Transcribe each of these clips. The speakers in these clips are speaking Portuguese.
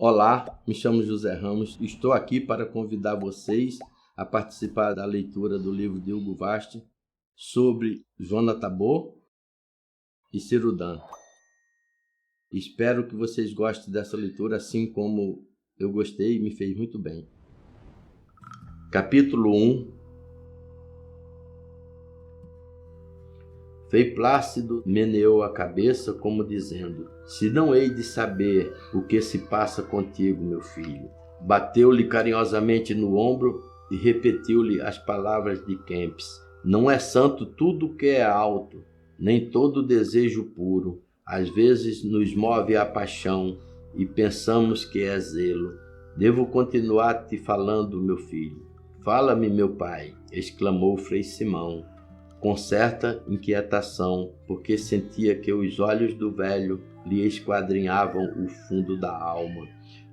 Olá, me chamo José Ramos, estou aqui para convidar vocês a participar da leitura do livro de Hugo Vast sobre Jonas Tabor e Cirudã. Espero que vocês gostem dessa leitura, assim como eu gostei e me fez muito bem. Capítulo 1. Frei Plácido meneou a cabeça como dizendo: se não hei de saber o que se passa contigo, meu filho. Bateu-lhe carinhosamente no ombro e repetiu-lhe as palavras de Kempis: não é santo tudo que é alto, nem todo desejo puro. Às vezes nos move a paixão e pensamos que é zelo. Devo continuar te falando, meu filho. Fala-me, meu pai, exclamou Frei Simão, com certa inquietação, porque sentia que os olhos do velho lhe esquadrinhavam o fundo da alma.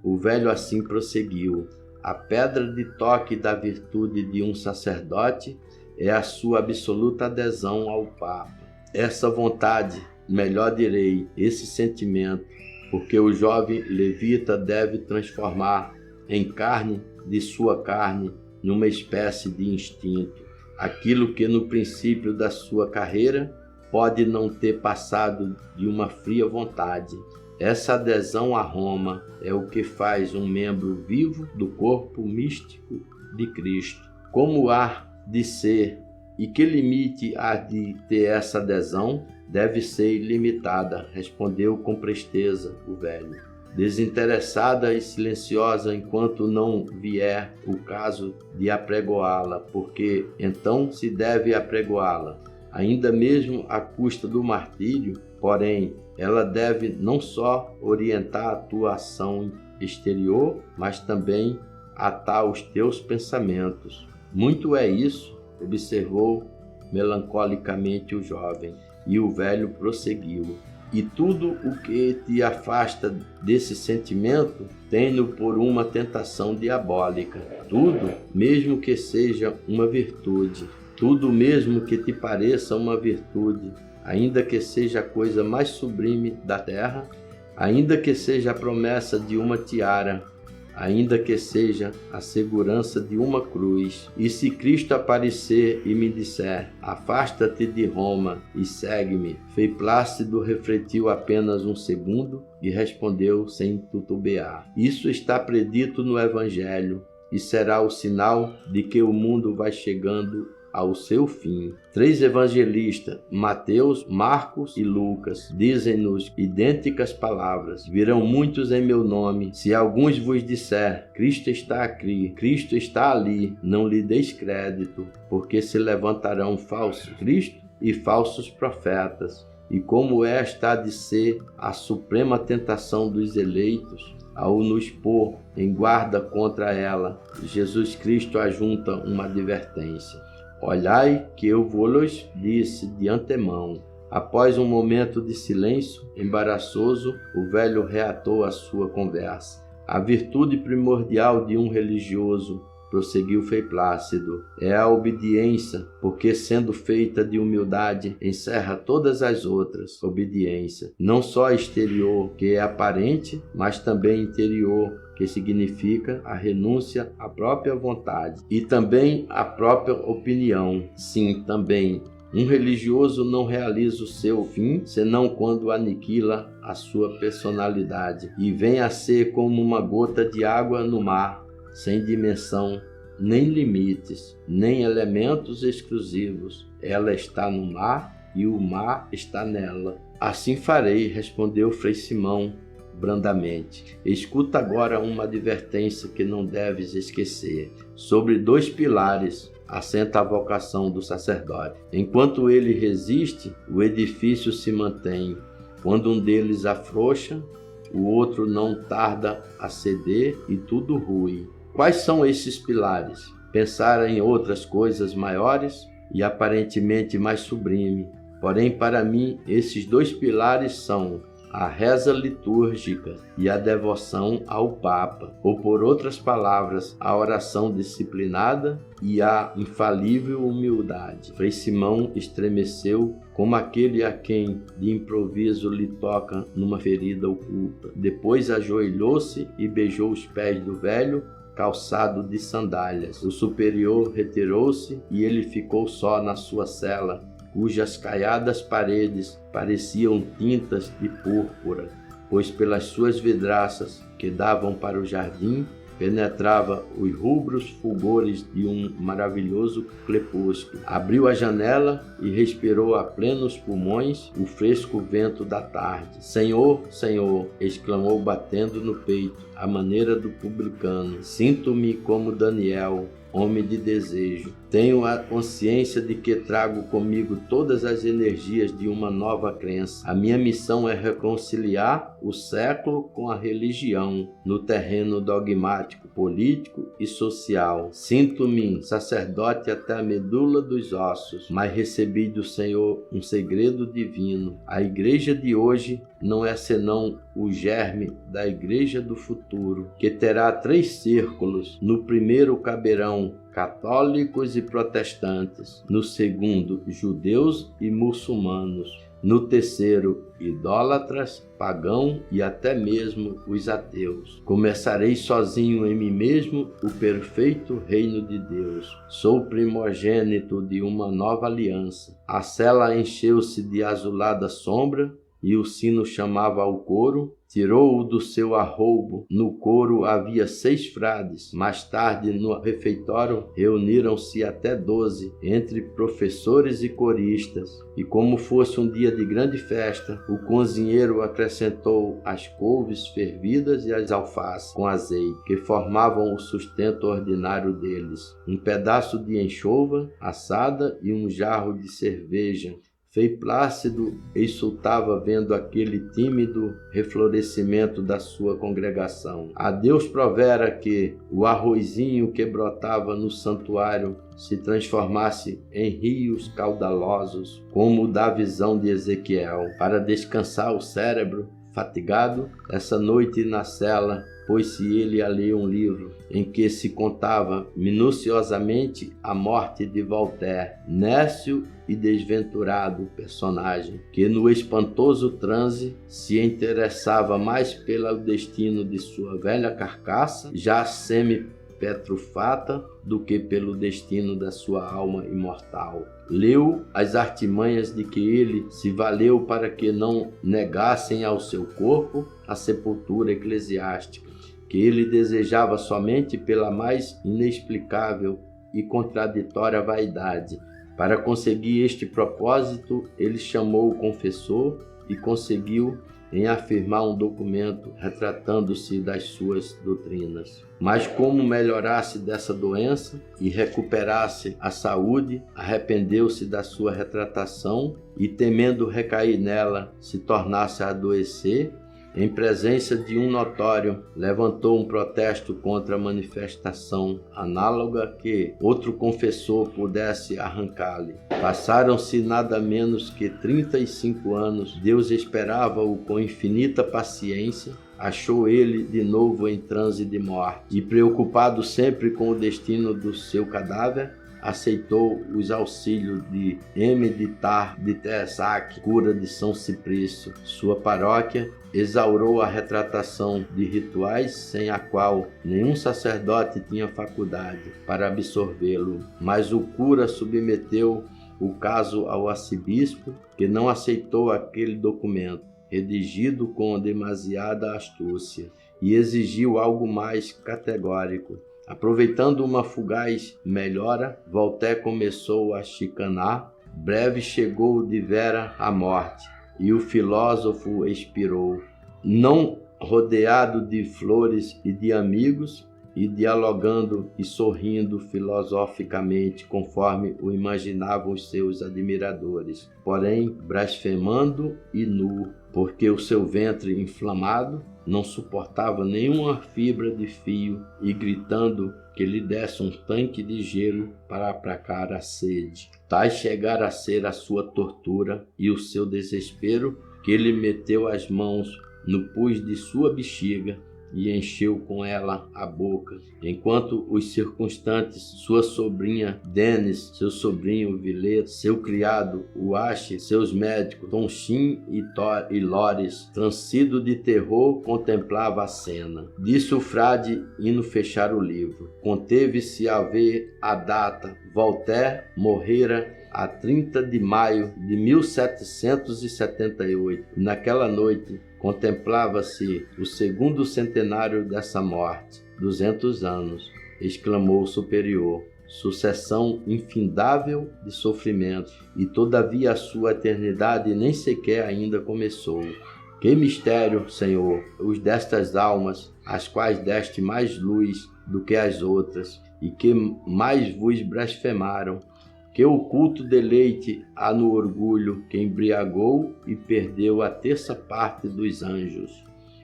O velho assim prosseguiu: a pedra de toque da virtude de um sacerdote é a sua absoluta adesão ao Papa. Essa vontade, melhor direi, esse sentimento, porque o jovem levita deve transformar em carne de sua carne, numa espécie de instinto, aquilo que no princípio da sua carreira pode não ter passado de uma fria vontade. Essa adesão a Roma é o que faz um membro vivo do corpo místico de Cristo. Como há de ser e que limite há de ter essa adesão? Deve ser ilimitada, respondeu com presteza o velho, desinteressada e silenciosa enquanto não vier o caso de apregoá-la, porque então se deve apregoá-la, ainda mesmo à custa do martírio. Porém, ela deve não só orientar a tua ação exterior, mas também atar os teus pensamentos. Muito é isso, observou melancolicamente o jovem, e o velho prosseguiu: e tudo o que te afasta desse sentimento tem-no por uma tentação diabólica. Tudo, mesmo que seja uma virtude, tudo mesmo que te pareça uma virtude, ainda que seja a coisa mais sublime da terra, ainda que seja a promessa de uma tiara, ainda que seja a segurança de uma cruz. E se Cristo aparecer e me disser: afasta-te de Roma e segue-me, Frei Plácido refletiu apenas um segundo e respondeu sem titubear: isso está predito no Evangelho e será o sinal de que o mundo vai chegando ao seu fim. 3 evangelistas, Mateus, Marcos e Lucas, dizem-nos idênticas palavras: virão muitos em meu nome. Se alguns vos disser: Cristo está aqui, Cristo está ali, não lhe deis crédito, porque se levantarão falsos Cristos e falsos profetas. E como esta há de ser a suprema tentação dos eleitos, ao nos pôr em guarda contra ela, Jesus Cristo ajunta uma advertência: olhai que eu vos disse de antemão. Após um momento de silêncio embaraçoso, o velho reatou a sua conversa. A virtude primordial de um religioso, prosseguiu Frei Plácido, é a obediência, porque sendo feita de humildade, encerra todas as outras. Obediência, não só exterior, que é aparente, mas também interior, que significa a renúncia à própria vontade e também à própria opinião. Sim, também, um religioso não realiza o seu fim senão quando aniquila a sua personalidade e vem a ser como uma gota de água no mar, sem dimensão, nem limites, nem elementos exclusivos. Ela está no mar e o mar está nela. Assim farei, respondeu Frei Simão brandamente. Escuta agora uma advertência que não deves esquecer. Sobre 2 pilares assenta a vocação do sacerdote. Enquanto ele resiste, o edifício se mantém. Quando um deles afrouxa, o outro não tarda a ceder e tudo rui. Quais são esses pilares? Pensar em outras coisas maiores e aparentemente mais sublime. Porém, para mim, esses 2 pilares são a reza litúrgica e a devoção ao Papa, ou por outras palavras, a oração disciplinada e a infalível humildade. Frei Simão estremeceu como aquele a quem de improviso lhe toca numa ferida oculta. Depois ajoelhou-se e beijou os pés do velho, calçado de sandálias. O superior retirou-se e ele ficou só na sua cela, cujas caiadas paredes pareciam tintas de púrpura, pois pelas suas vidraças que davam para o jardim penetrava os rubros fulgores de um maravilhoso crepúsculo. Abriu a janela e respirou a plenos pulmões o fresco vento da tarde. Senhor, Senhor, exclamou batendo no peito, à maneira do publicano, sinto-me como Daniel, homem de desejo. Tenho a consciência de que trago comigo todas as energias de uma nova crença. A minha missão é reconciliar o século com a religião no terreno dogmático, político e social. Sinto-me sacerdote até a medula dos ossos, mas recebi do Senhor um segredo divino. A igreja de hoje não é senão o germe da igreja do futuro, que terá 3 círculos. No primeiro caberão católicos e protestantes, no segundo, judeus e muçulmanos, no terceiro, idólatras, pagão e até mesmo os ateus. Começarei sozinho em mim mesmo o perfeito reino de Deus. Sou primogênito de uma nova aliança. A cela encheu-se de azulada sombra e o sino chamava ao coro. Tirou-o do seu arroubo. No coro havia 6 frades. Mais tarde, no refeitório, reuniram-se até 12, entre professores e coristas. E como fosse um dia de grande festa, o cozinheiro acrescentou as couves fervidas e as alfaces com azeite, que formavam o sustento ordinário deles. Um pedaço de anchova assada e um jarro de cerveja. Frei Plácido exultava vendo aquele tímido reflorescimento da sua congregação. A Deus provera que o arrozinho que brotava no santuário se transformasse em rios caudalosos, como o da visão de Ezequiel. Para descansar o cérebro fatigado, essa noite na cela, pôs-se ele a ler um livro em que se contava minuciosamente a morte de Voltaire, nécio e desventurado personagem, que no espantoso transe se interessava mais pelo destino de sua velha carcaça, já semi-petrufata, do que pelo destino da sua alma imortal. Leu as artimanhas de que ele se valeu para que não negassem ao seu corpo a sepultura eclesiástica, que ele desejava somente pela mais inexplicável e contraditória vaidade. Para conseguir este propósito, ele chamou o confessor e conseguiu em afirmar um documento retratando-se das suas doutrinas. Mas como melhorasse dessa doença e recuperasse a saúde, arrependeu-se da sua retratação e, temendo recair nela, se tornasse a adoecer, em presença de um notório, levantou um protesto contra a manifestação análoga que outro confessor pudesse arrancar-lhe. Passaram-se nada menos que 35 anos. Deus esperava-o com infinita paciência. Achou ele de novo em transe de morte e, preocupado sempre com o destino do seu cadáver, aceitou os auxílios de M. de Tar de Tessac, cura de São Ciprício. Sua paróquia exaurou a retratação de rituais sem a qual nenhum sacerdote tinha faculdade para absorvê-lo, mas o cura submeteu o caso ao arcebispo, que não aceitou aquele documento, redigido com demasiada astúcia, e exigiu algo mais categórico. Aproveitando uma fugaz melhora, Voltaire começou a chicanar. Breve chegou de vera a morte, e o filósofo expirou. Não rodeado de flores e de amigos, e dialogando e sorrindo filosoficamente, conforme o imaginavam os seus admiradores, porém blasfemando e nu, porque o seu ventre inflamado não suportava nenhuma fibra de fio, e gritando que lhe desse um tanque de gelo para aplacar a sede. Tais chegara a ser a sua tortura e o seu desespero, que ele meteu as mãos no pus de sua bexiga e encheu com ela a boca, enquanto os circunstantes, sua sobrinha Denis, seu sobrinho Vilet, seu criado Uache, seus médicos Tonchim e Lores, transido de terror, contemplava a cena. Disse o frade, indo fechar o livro. Conteve-se a ver a data. Voltaire morrera a 30 de maio de 1778. Naquela noite, contemplava-se o segundo centenário dessa morte, 200 anos, exclamou o superior, sucessão infindável de sofrimento, e todavia a sua eternidade nem sequer ainda começou. Que mistério, Senhor, os destas almas, às quais deste mais luz do que as outras, e que mais vos blasfemaram. Que oculto deleite há no orgulho que embriagou e perdeu a terça parte dos anjos.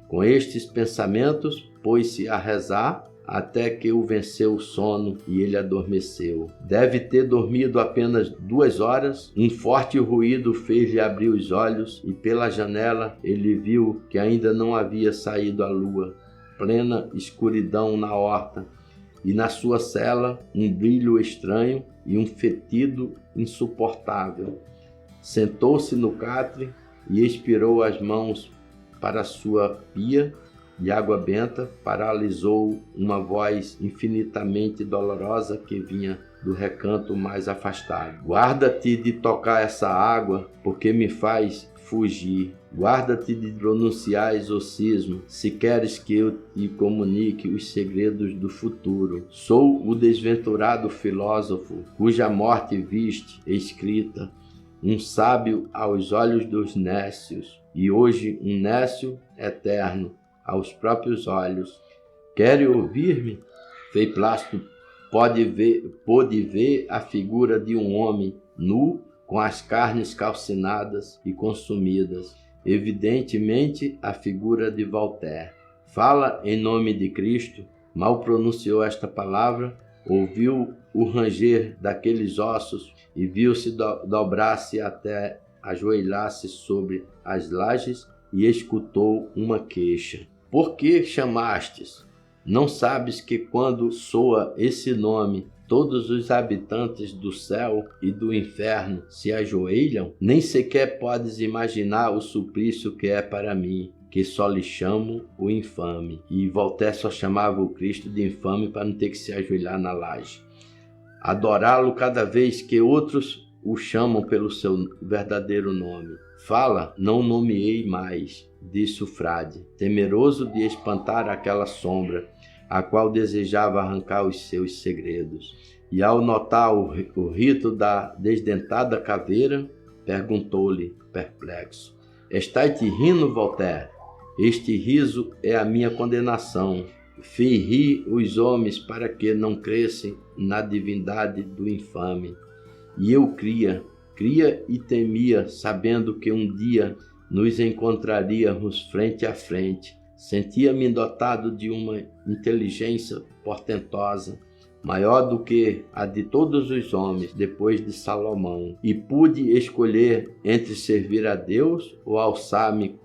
Com estes pensamentos, pôs-se a rezar até que o venceu o sono e ele adormeceu. Deve ter dormido apenas 2 horas. Um forte ruído fez-lhe abrir os olhos e pela janela ele viu que ainda não havia saído a lua. Plena escuridão na horta. E na sua cela, um brilho estranho e um fetido insuportável. Sentou-se no catre e expirou as mãos para sua pia de água benta, paralisou uma voz infinitamente dolorosa que vinha do recanto mais afastado. Guarda-te de tocar essa água, porque me faz fugir. Guarda-te de pronunciar exorcismo, se queres que eu te comunique os segredos do futuro. Sou o desventurado filósofo, cuja morte viste escrita, um sábio aos olhos dos nécios, e hoje um nécio eterno aos próprios olhos. Quer ouvir-me? Frei Plácido pôde ver a figura de um homem nu, com as carnes calcinadas e consumidas, evidentemente a figura de Voltaire. Fala em nome de Cristo. Mal pronunciou esta palavra, ouviu o ranger daqueles ossos e viu-se dobrar-se até ajoelhar-se sobre as lajes e escutou uma queixa. Por que chamastes? Não sabes que quando soa esse nome, todos os habitantes do céu e do inferno se ajoelham? Nem sequer podes imaginar o suplício que é para mim, que só lhe chamo o infame. E Voltaire só chamava o Cristo de infame para não ter que se ajoelhar na laje. Adorá-lo cada vez que outros o chamam pelo seu verdadeiro nome. Fala, não nomeei mais, disse o frade, temeroso de espantar aquela sombra, a qual desejava arrancar os seus segredos. E ao notar o rito da desdentada caveira, perguntou-lhe, perplexo: Estás te rindo, Voltaire? Este riso é a minha condenação. Fiz rir os homens para que não crescem na divindade do infame. E eu cria e temia, sabendo que um dia nos encontraríamos frente a frente. Sentia-me dotado de uma inteligência portentosa, maior do que a de todos os homens depois de Salomão, e pude escolher entre servir a Deus ou alçar-me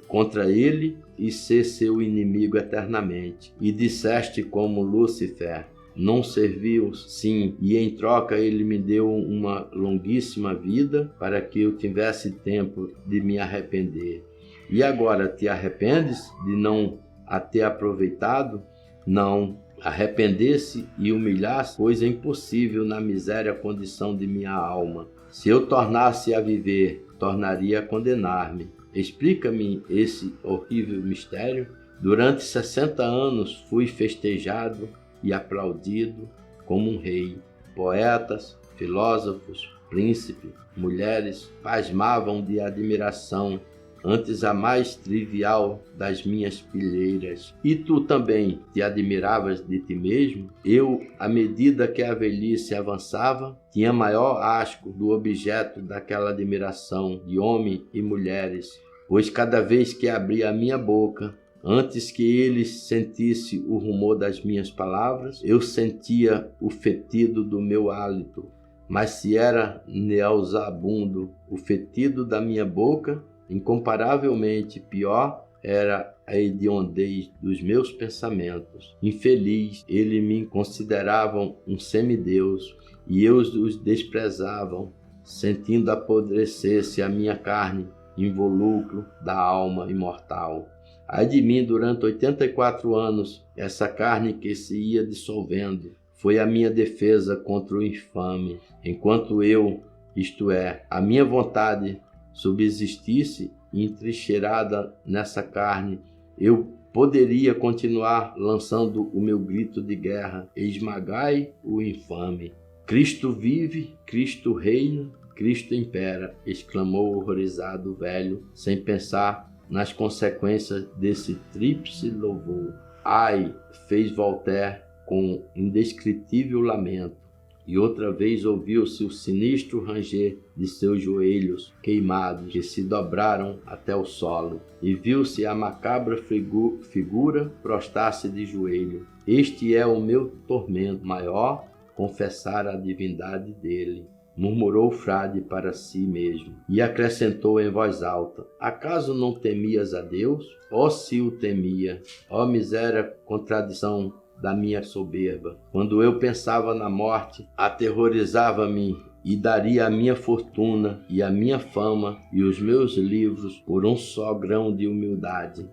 contra ele e ser seu inimigo eternamente. E disseste como Lúcifer: não serviu, sim, e em troca ele me deu uma longuíssima vida para que eu tivesse tempo de me arrepender. E agora te arrependes de não a ter aproveitado? Não, arrepender-se e humilhar-se, pois é impossível na miséria condição de minha alma. Se eu tornasse a viver, tornaria a condenar-me. Explica-me esse horrível mistério. Durante 60 anos fui festejado e aplaudido como um rei. Poetas, filósofos, príncipes, mulheres pasmavam de admiração antes a mais trivial das minhas pilheiras. E tu também te admiravas de ti mesmo? Eu, à medida que a velhice avançava, tinha maior asco do objeto daquela admiração de homens e mulheres, pois cada vez que abria a minha boca, antes que ele sentisse o rumor das minhas palavras, eu sentia o fetido do meu hálito. Mas se era nauseabundo o fetido da minha boca, Incomparavelmente pior era a hediondez dos meus pensamentos. Infeliz, eles me consideravam um semideus, e eu os desprezavam, sentindo apodrecer-se a minha carne, invólucro da alma imortal. Ai de mim, durante 84 anos, essa carne que se ia dissolvendo, foi a minha defesa contra o infame, enquanto eu, isto é, a minha vontade, subsistisse entrincheirada nessa carne, eu poderia continuar lançando o meu grito de guerra: esmagai o infame. Cristo vive, Cristo reina, Cristo impera, exclamou o horrorizado velho, sem pensar nas consequências desse tríplice louvor. Ai, fez Voltaire com indescritível lamento, e outra vez ouviu-se o sinistro ranger de seus joelhos queimados, que se dobraram até o solo, e viu-se a macabra figura prostrar-se de joelho. Este é o meu tormento maior, confessar a divindade dele, murmurou o frade para si mesmo, e acrescentou em voz alta: acaso não temias a Deus? Oh, se o temia! Oh, miséria contradição da minha soberba! Quando eu pensava na morte, aterrorizava-me e daria a minha fortuna e a minha fama e os meus livros por um só grão de humildade.